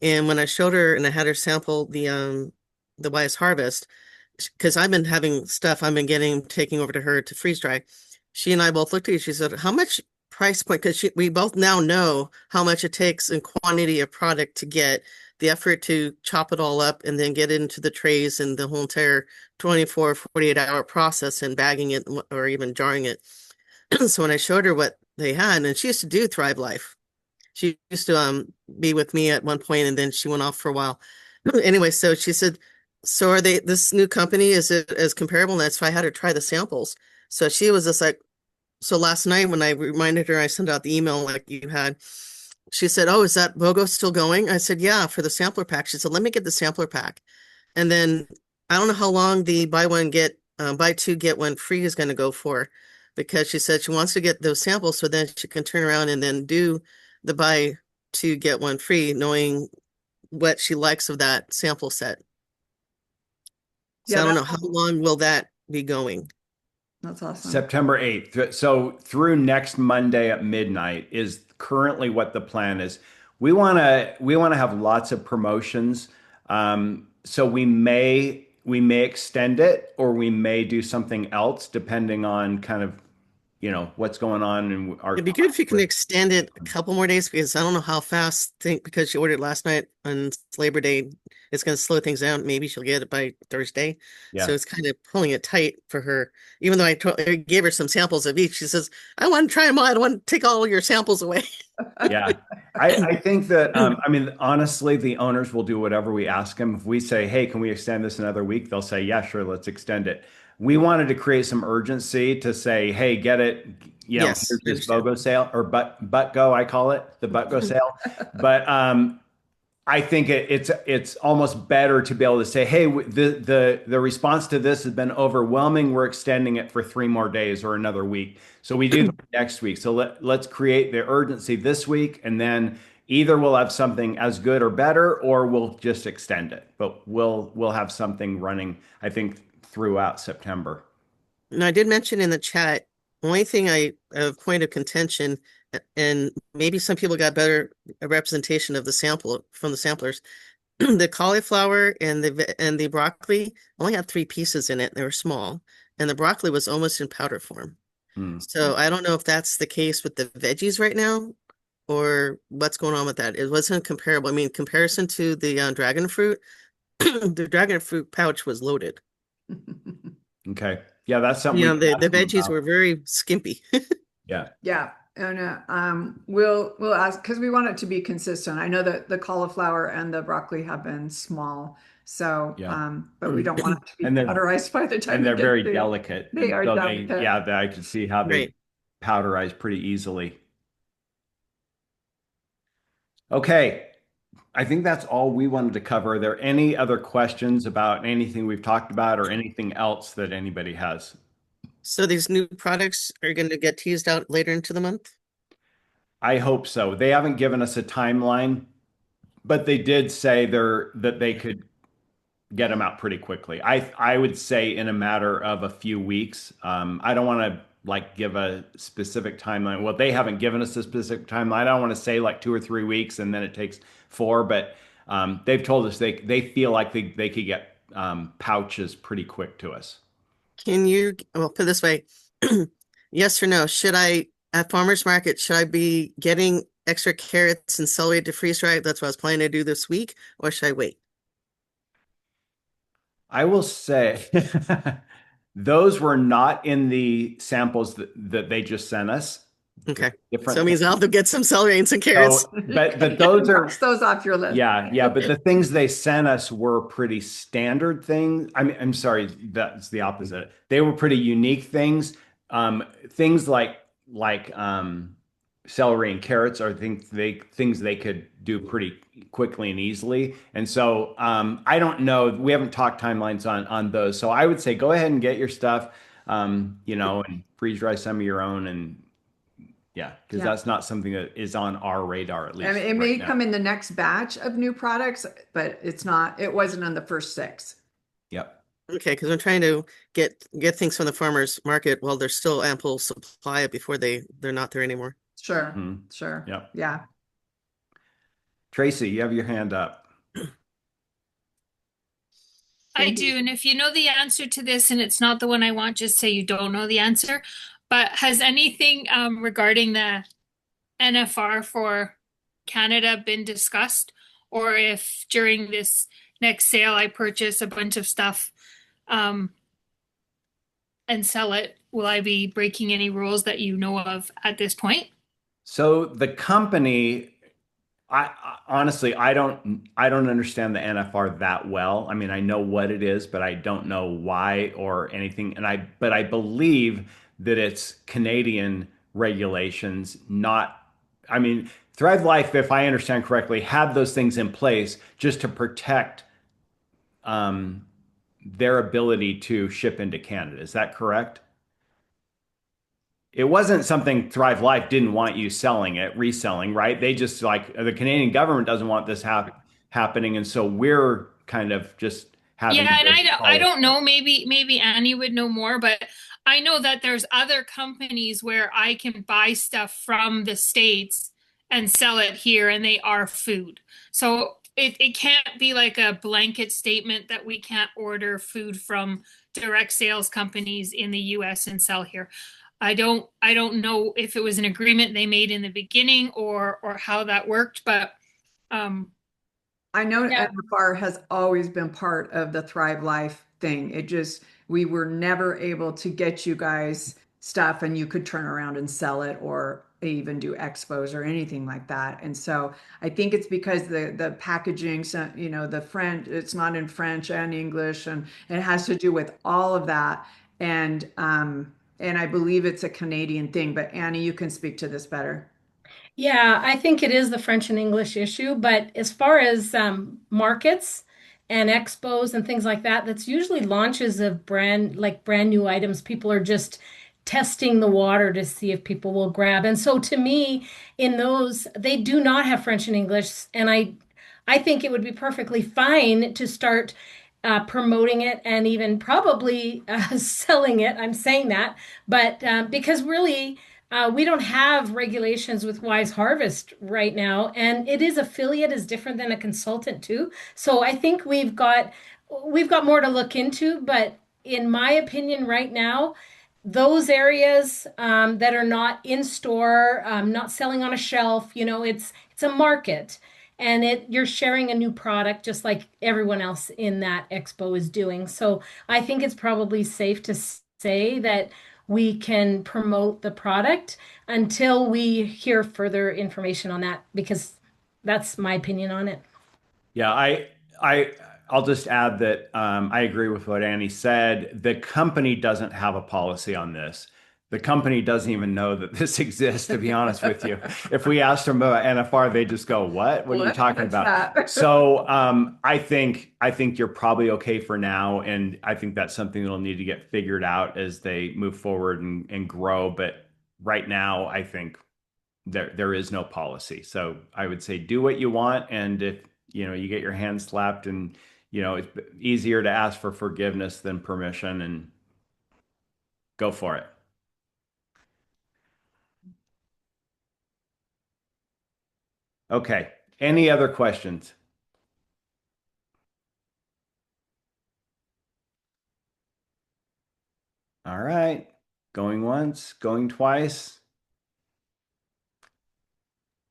And when I showed her and I had her sample the Wise Harvest, because I've been having stuff I've been taking over to her to freeze dry. She and I both looked at each. She said, "How much price point?" Because we both now know how much it takes in quantity of product to get the effort to chop it all up and then get it into the trays and the whole entire 24, 48-hour process and bagging it or even jarring it. So when I showed her what they had, and she used to do Thrive Life. She used to be with me at one point, and then she went off for a while. Anyway, so she said, "So are they this new company? Is it as comparable?" And that's why I had her try the samples. So she was just like, so last night when I reminded her, I sent out the email like you had. She said, "Oh, is that BOGO still going?" I said, "Yeah, for the sampler pack." She said, "Let me get the sampler pack." And then I don't know how long the buy two get one free is going to go for, because she said she wants to get those samples so then she can turn around and then do the buy two get one free, knowing what she likes of that sample set. So I don't know how long will that be going. That's awesome. September 8th. So through next Monday at midnight is currently what the plan is. We want to have lots of promotions. So we may extend it, or we may do something else depending on kind of, what's going on in our. It'd be good if you can extend it a couple more days, because I don't know how fast, because you ordered last night on Labor Day, it's going to slow things down. Maybe she'll get it by Thursday. Yeah. So it's kind of pulling it tight for her. Even though I gave her some samples of each, she says, "I want to try them all. I don't want to take all your samples away." Yeah. I think that, honestly, the owners will do whatever we ask them. If we say, "Hey, can we extend this another week?" They'll say, "Yeah, sure. Let's extend it." We wanted to create some urgency to say, "Hey, get it. Yes, here's this BOGO sale," or but go, I call it the but go sale. But I think it's almost better to be able to say, "Hey, the response to this has been overwhelming. We're extending it for 3 more days or another week." So we do next week. So let's create the urgency this week, and then either we'll have something as good or better, or we'll just extend it. But we'll have something running, I think, throughout September. And I did mention in the chat, only thing a point of contention, and maybe some people got better representation of the sample from the samplers. The cauliflower and the broccoli only had 3 pieces in it. They were small, and the broccoli was almost in powder form. So I don't know if that's the case with the veggies right now, or what's going on with that. It wasn't comparable. I mean, comparison to the dragon fruit, the dragon fruit pouch was loaded. Okay. Yeah, that's something. The veggies were very skimpy. Yeah. Yeah. And we'll ask, because we want it to be consistent. I know that the cauliflower and the broccoli have been small, so but we don't want it to be powderized by the time. And they're very delicate. They are delicate. I can see how they powderize pretty easily. Okay. I think that's all we wanted to cover. Are there any other questions about anything we've talked about, or anything else that anybody has? So these new products are going to get teased out later into the month? I hope so. They haven't given us a timeline, but they did say that they could get them out pretty quickly. I would say in a matter of a few weeks. I don't want to give a specific timeline. Well, they haven't given us a specific timeline. I don't want to say 2 or 3 weeks and then it takes 4, but they've told us they feel like they could get pouches pretty quick to us. Can you, well, put it this way, yes or no? Should I, at farmer's market, should I be getting extra carrots and celery to freeze dry? That's what I was planning to do this week, or should I wait? I will say those were not in the samples that they just sent us. Okay. Different So it means I'll have to get some celery and some So, carrots. but those are Cross those off your list. yeah. But the things they sent us were pretty standard things. I mean, I'm sorry, that's the opposite. They were pretty unique things. Things like celery and carrots are things they could do pretty quickly and easily. And so I don't know. We haven't talked timelines on those. So I would say go ahead and get your stuff, and freeze dry some of your own, and yeah, because Yeah. that's not something that is on our radar at least. I mean, it may right now. come in the next batch of new products, but it wasn't on the first 6. Yep. Okay, because I'm trying to get things from the farmer's market while there's still ample supply before they're not there anymore. Sure. Mhm. Sure. Yep. Yeah. Tracy, you have your hand up. I Thank you. do. And if you know the answer to this and it's not the one I want, just say you don't know the answer. But has anything regarding the NFR for Canada been discussed? Or if during this next sale I purchase a bunch of stuff and sell it, will I be breaking any rules that you know of at this point? So the company, honestly, I don't understand the NFR that well. I mean, I know what it is, but I don't know why or anything. But I believe that it's Canadian regulations, not. I mean, Thrive Life, if I understand correctly, had those things in place just to protect their ability to ship into Canada. Is that correct? It wasn't something Thrive Life didn't want you reselling, right? They just like the Canadian government doesn't want this happening, and so we're kind of just having. Yeah, and to I don't know. Maybe Annie would know more, but I know that there's other companies where I can buy stuff from the States and sell it here, and they are food. So it can't be like a blanket statement that we can't order food from direct sales companies in the US and sell here. I don't know if it was an agreement they made in the beginning or how that worked, but I know Yeah. NFR has always been part of the Thrive Life thing. We were never able to get you guys stuff and you could turn around and sell it or even do expos or anything like that. And so I think it's because the packaging, so, the French, it's not in French and English, and it has to do with all of that. And I believe it's a Canadian thing, but Annie, you can speak to this better. Yeah, I think it is the French and English issue, but as far as markets and expos and things like that, that's usually launches of brand new items. People are just testing the water to see if people will grab. And so to me, in those, they do not have French and English, and I think it would be perfectly fine to start promoting it and even probably selling it. I'm saying that, but because really. We don't have regulations with Wise Harvest right now, and it is affiliate is different than a consultant too. So I think we've got more to look into, but in my opinion, right now, those areas that are not in store, not selling on a shelf, it's a market, and you're sharing a new product just like everyone else in that expo is doing. So I think it's probably safe to say that we can promote the product until we hear further information on that, because that's my opinion on it. Yeah, I'll just add that I agree with what Annie said. The company doesn't have a policy on this. The company doesn't even know that this exists, to be honest with you. If we asked them about NFR, they just go, "What? What are you talking What's about?" that? So I think you're probably okay for now, and I think that's something that'll need to get figured out as they move forward and grow. But right now, I think there is no policy. So I would say do what you want, and if you get your hand slapped, and it's easier to ask for forgiveness than permission, and go for it. Okay. Any other questions? All right. Going once, going twice.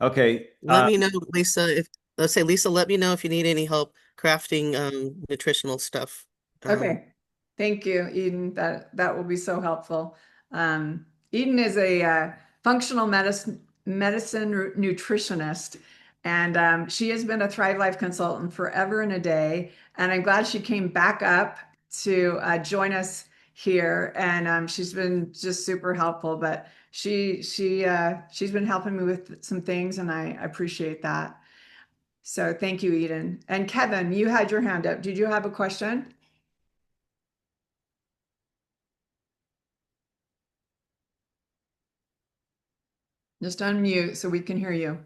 Okay. Let me know, Lisa, if let's say Lisa, let me know if you need any help crafting nutritional stuff. Okay. Thank you, Eden. That will be so helpful. Eden is a functional medicine nutritionist, and she has been a Thrive Life consultant forever and a day. And I'm glad she came back up to join us here. And she's been just super helpful. But she's been helping me with some things, and I appreciate that. So thank you, Eden. And Kevin, you had your hand up. Did you have a question? Just unmute so we can hear you.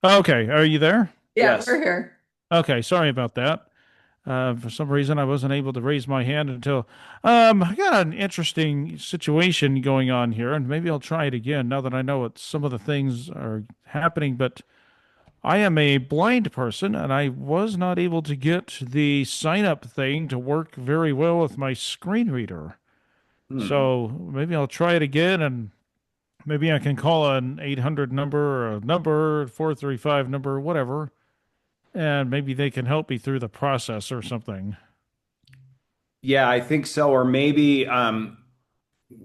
Okay, are you there? Yeah, Yes. we're here. Okay, sorry about that. For some reason, I wasn't able to raise my hand until I got an interesting situation going on here, and maybe I'll try it again now that I know what some of the things are happening. But I am a blind person, and I was not able to get the sign up thing to work very well with my screen reader. So maybe I'll try it again, and maybe I can call an 800 number or a number, 435 number, whatever, and maybe they can help me through the process or something. Yeah, I think so. Or maybe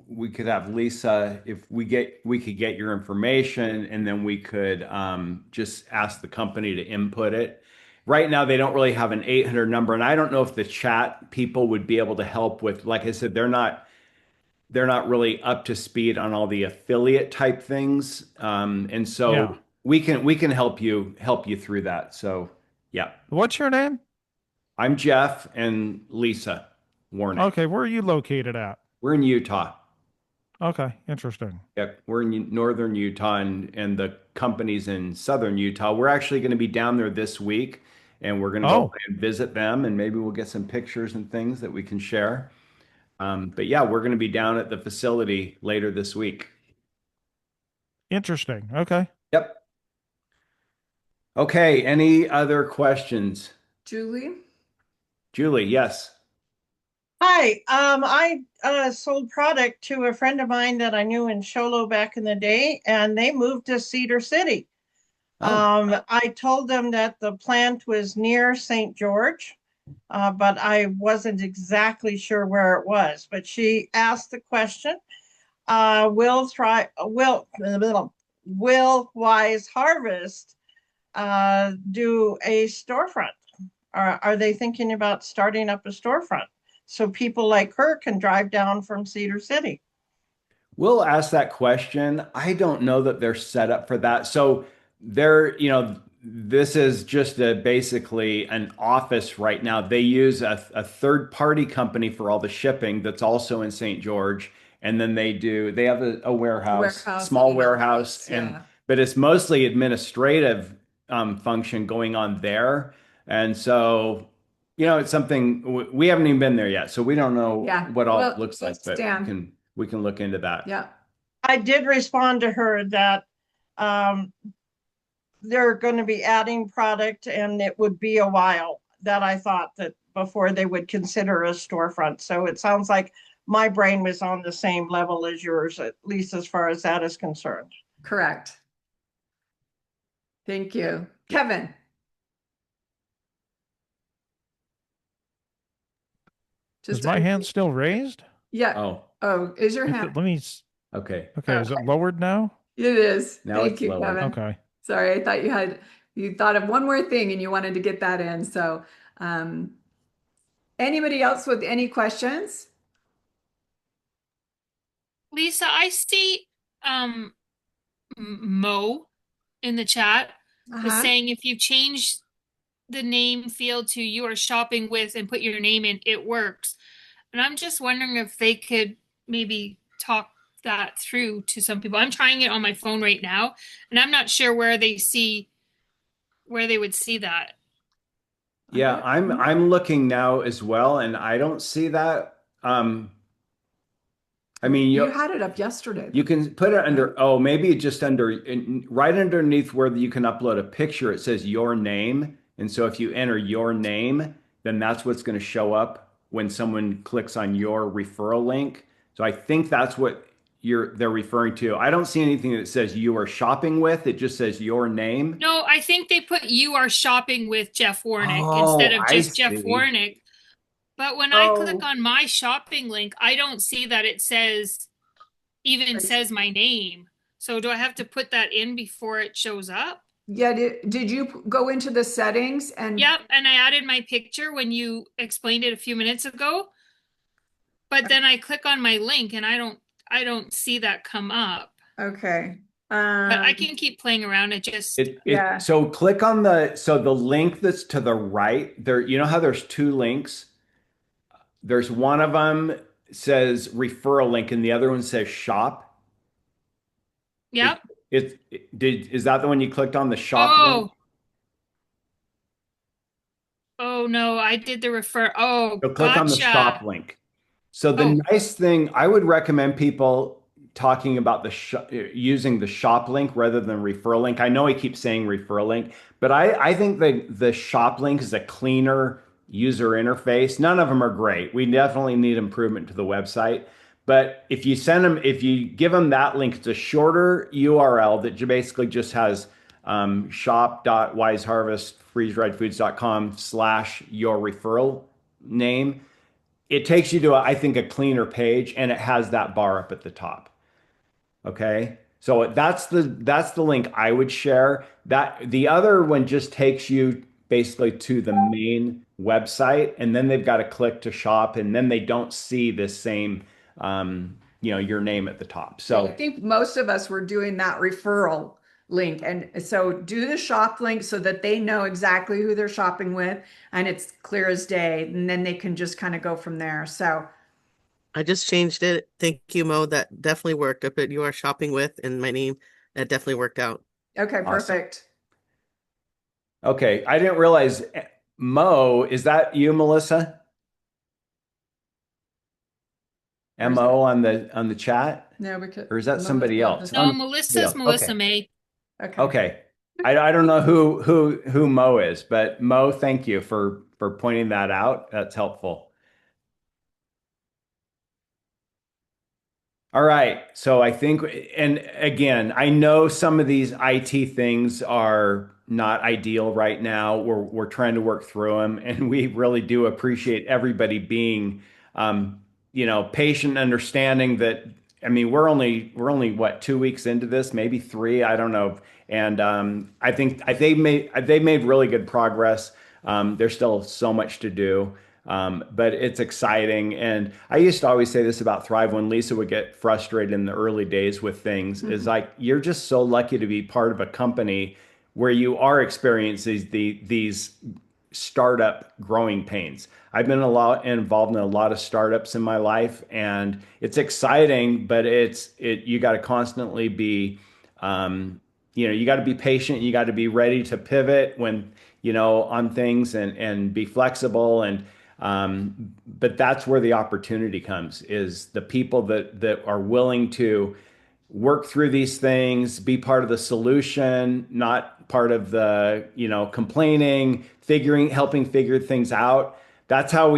we could have Lisa, if we could get your information and then we could just ask the company to input it. Right now, they don't really have an 800 number, and I don't know if the chat people would be able to help with, like I said, they're not really up to speed on all the affiliate type things. And so Yeah. we can help you through that. So yeah. What's your name? I'm Jeff and Lisa Warnick. Okay, where are you located at? We're in Utah. Okay, interesting. Yep, we're in northern Utah, and the company's in southern Utah. We're actually going to be down there this week, and we're going to go and visit them, and maybe we'll get some pictures and things that we can share. But yeah, we're going to be down at the facility later this week. Interesting. Okay. Yep. Okay, any other questions? Julie? Julie, yes. Hi, I sold product to a friend of mine that I knew in Show Low back in the day, and they moved to Cedar City. I told them that the plant was near St. George, but I wasn't exactly sure where it was. But she asked the question, will Wise Harvest do a storefront? Are they thinking about starting up a storefront so people like her can drive down from Cedar City? We'll ask that question. I don't know that they're set up for that. So this is just basically an office right now. They use a third-party company for all the shipping that's also in St. George. And then they have a warehouse, small warehouse, but it's mostly administrative function going on there. And so, it's something we haven't even been there yet. So we don't know what all it looks like, but we can look into that. Yeah. I did respond to her that they're going to be adding product and it would be a while that I thought that before they would consider a storefront. So it sounds like my brain was on the same level as yours, at least as far as that is concerned. Correct. Thank you. Kevin? Is my hand still raised? Yeah. Oh, is your hand? Let me. Okay. Okay. Is it lowered now? It is. Now Thank it's you, lowered. Kevin. Okay. Sorry, I thought you thought of one more thing and you wanted to get that in. So, anybody else with any questions? Lisa, I see Mo in the chat is saying if you change the name field to you are shopping with and put your name in, it works. And I'm just wondering if they could maybe talk that through to some people. I'm trying it on my phone right now, and I'm not sure where they would see that. Yeah, I'm looking now as well, and I don't see that. I mean, you had it up yesterday. You can put it under, maybe just right underneath where you can upload a picture. It says your name. And so if you enter your name, then that's what's going to show up when someone clicks on your referral link. So I think that's what they're referring to. I don't see anything that says you are shopping with. It just says your name. No, I think they put you are shopping with Jeff Warnick Oh, instead of I just Jeff see. Warnick. But when I click Oh, on my shopping link, I don't see that it says my name. So do I have to put that in before it shows up? yeah. Did you go into the settings and Yep, and I added my picture when you explained it a few minutes ago. But then I click on my link and I don't see that come up. okay. But I can keep playing around. Yeah. So click on the link that's to the right there. You know how there's two links? There's one of them says referral link and the other one says shop. Yep. Is that the one you clicked on, the shop link? Oh no, I did the refer. Oh, So click on the shop gotcha. link. So the Oh, nice thing, I would recommend people talking about using the shop link rather than referral link. I know he keeps saying referral link, but I think the shop link is a cleaner user interface. None of them are great. We definitely need improvement to the website. But if you give them that link, it's a shorter URL that basically just has shop.wiseharvestfreeze-dried foods.com/ your referral name. It takes you to, I think, a cleaner page, and it has that bar up at the top. Okay. So that's the link I would share. That the other one just takes you basically to the main website, and then they've got to click to shop, and then they don't see this same your name at the top. I So think most of us were doing that referral link. And so do the shop link so that they know exactly who they're shopping with and it's clear as day. And then they can just kind of go from there. So, I just changed it. Thank you, Mo. That definitely worked. I put you are shopping with in my name. That definitely worked out. okay, awesome. perfect. Okay. I didn't realize Mo, is that you, Melissa? MO on the chat? No, because Or is that somebody else? no, Somebody else. Melissa Okay. May. Okay. Okay. I don't know who Mo is, but Mo, thank you for pointing that out. That's helpful. All right. So I think, and again, I know some of these IT things are not ideal right now. We're trying to work through them, and we really do appreciate everybody being, patient, understanding that. I mean, we're only what, 2 weeks into this, maybe three, I don't know. And I think they made really good progress. There's still so much to do. But it's exciting. And I used to always say this about Thrive when Lisa would get frustrated in the early days with things, is like, you're just so lucky to be part of a company where you are experiencing these startup growing pains. I've been involved in a lot of startups in my life, and it's exciting, but you got to constantly be, you got to be patient. You got to be ready to pivot when, on things and be flexible. But that's where the opportunity comes, is the people that are willing to work through these things, be part of the solution, not part of the, complaining, helping figure things out. That's how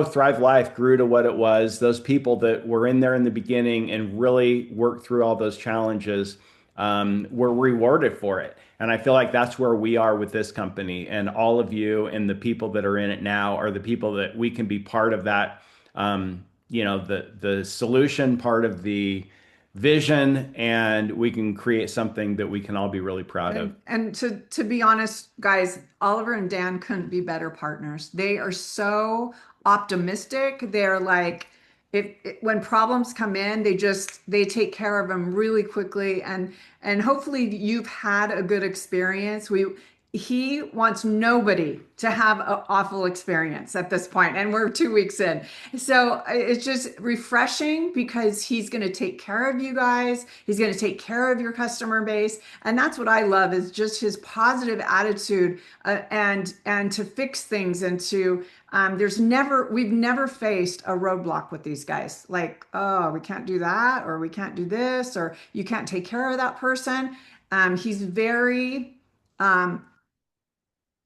Thrive Life grew to what it was. Those people that were in there in the beginning and really worked through all those challenges, were rewarded for it. And I feel like that's where we are with this company, and all of you and the people that are in it now are the people that we can be part of that, the solution, part of the vision, and we can create something that we can all be really proud of. And to be honest, guys, Oliver and Dan couldn't be better partners. They are so optimistic. They're like, when problems come in, they take care of them really quickly. And hopefully you've had a good experience. He wants nobody to have an awful experience at this point, and we're 2 weeks in. So it's just refreshing because he's going to take care of you guys. He's going to take care of your customer base, and that's what I love, is just his positive attitude, and to fix things, and to we've never faced a roadblock with these guys. Like, oh, we can't do that, or we can't do this, or you can't take care of that person. He's very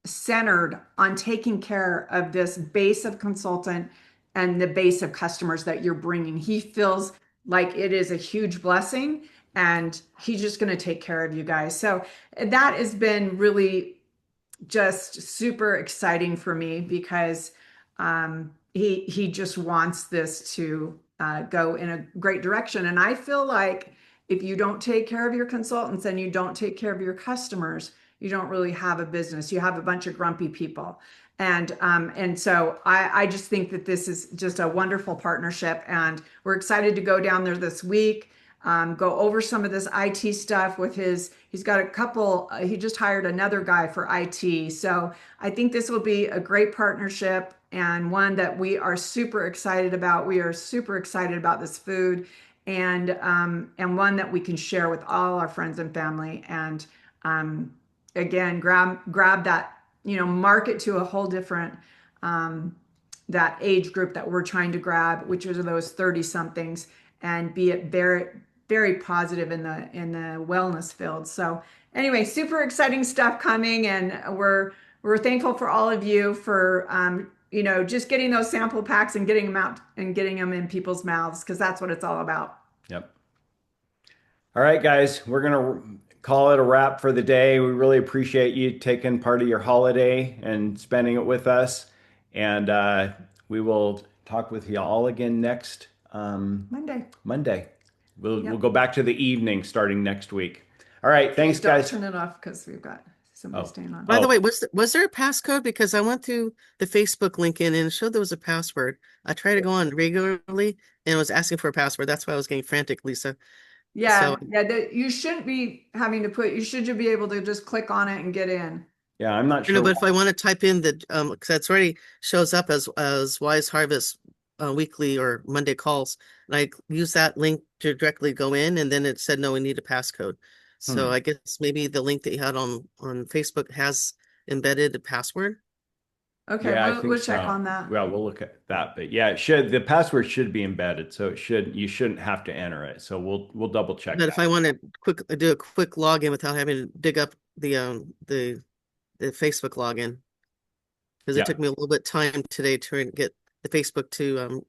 centered on taking care of this base of consultant and the base of customers that you're bringing. He feels like it is a huge blessing and he's just going to take care of you guys. So that has been really just super exciting for me because he just wants this to go in a great direction. And I feel like if you don't take care of your consultants and you don't take care of your customers, you don't really have a business. You have a bunch of grumpy people. And so I just think that this is just a wonderful partnership, and we're excited to go down there this week, go over some of this IT stuff with he's got a couple, he just hired another guy for IT. So I think this will be a great partnership and one that we are super excited about. We are super excited about this food, and one that we can share with all our friends and family. And again, grab that, market to a whole different, that age group that we're trying to grab, which are those 30 somethings, and be it very, very positive in the wellness field. So anyway, super exciting stuff coming, and we're thankful for all of you for, just getting those sample packs and getting them out and getting them in people's mouths, because that's what it's all about. Yep. All right, guys, we're going to call it a wrap for the day. We really appreciate you taking part of your holiday and spending it with us. And we will talk with you all again next Monday. We'll go back to the evening starting next week. All right, thanks, guys. Turn it off because we've got somebody staying on. By the way, was there a passcode? Because I went through the Facebook link and it showed there was a password. I try to go on regularly and it was asking for a password. That's why I was getting frantic, Lisa. Yeah, you shouldn't be having to you should be able to just click on it and get in. Yeah, I'm not sure. But if I want to type in the, because it's already shows up as Wise Harvest weekly or Monday calls, and I use that link to directly go in, and then it said, no, we need a passcode. So I guess maybe the link that you had on Facebook has embedded a password. Okay, yeah, we'll check on that. Well, we'll look at that, but yeah, the password should be embedded, so you shouldn't have to enter it. So we'll double check. But if I want to do a quick login without having to dig up the Facebook login, because it took me a little bit of time today to get the Facebook to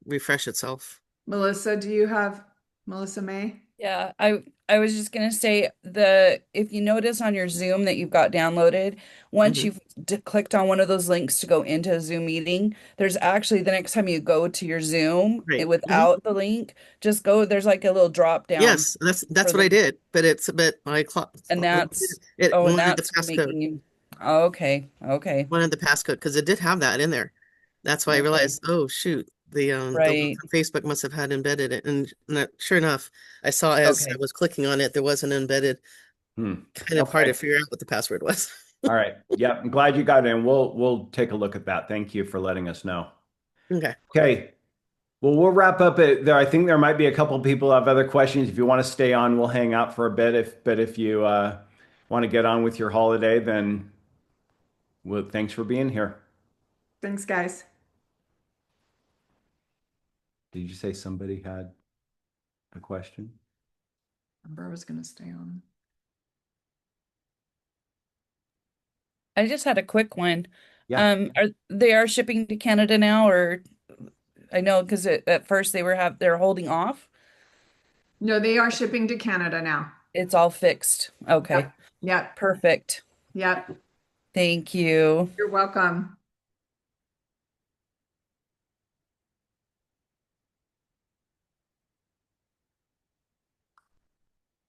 refresh itself. Melissa, do you have Melissa May? Yeah, I was just gonna say if you notice on your Zoom that you've got downloaded, once you've clicked on one of those links to go into a Zoom meeting, there's actually the next time you go to your Zoom without the link, just go. There's like a little drop down. Yes, that's what I did, but and that's wanted the passcode. making you. Oh, okay. Wanted the passcode because it did have that in there. That's why I realized, oh shoot. The link from Facebook must have had embedded it, and sure enough, I saw as I was clicking on it, there was an embedded kind of hard to figure out what the password was. All right, yeah, I'm glad you got in. We'll take a look at that. Thank you for letting us know. Okay. Well, we'll wrap up it there. I think there might be a couple people who have other questions. If you want to stay on, we'll hang out for a bit. But if you want to get on with your holiday, then thanks for being here. Thanks, guys. Did you say somebody had a question? Amber was going to stay on. I just had a quick one. Yeah. Are shipping to Canada now, or I know because at first they're holding off. No, they are shipping to Canada now. It's all fixed. Okay. Yep. Perfect. Yep. Thank you. You're welcome.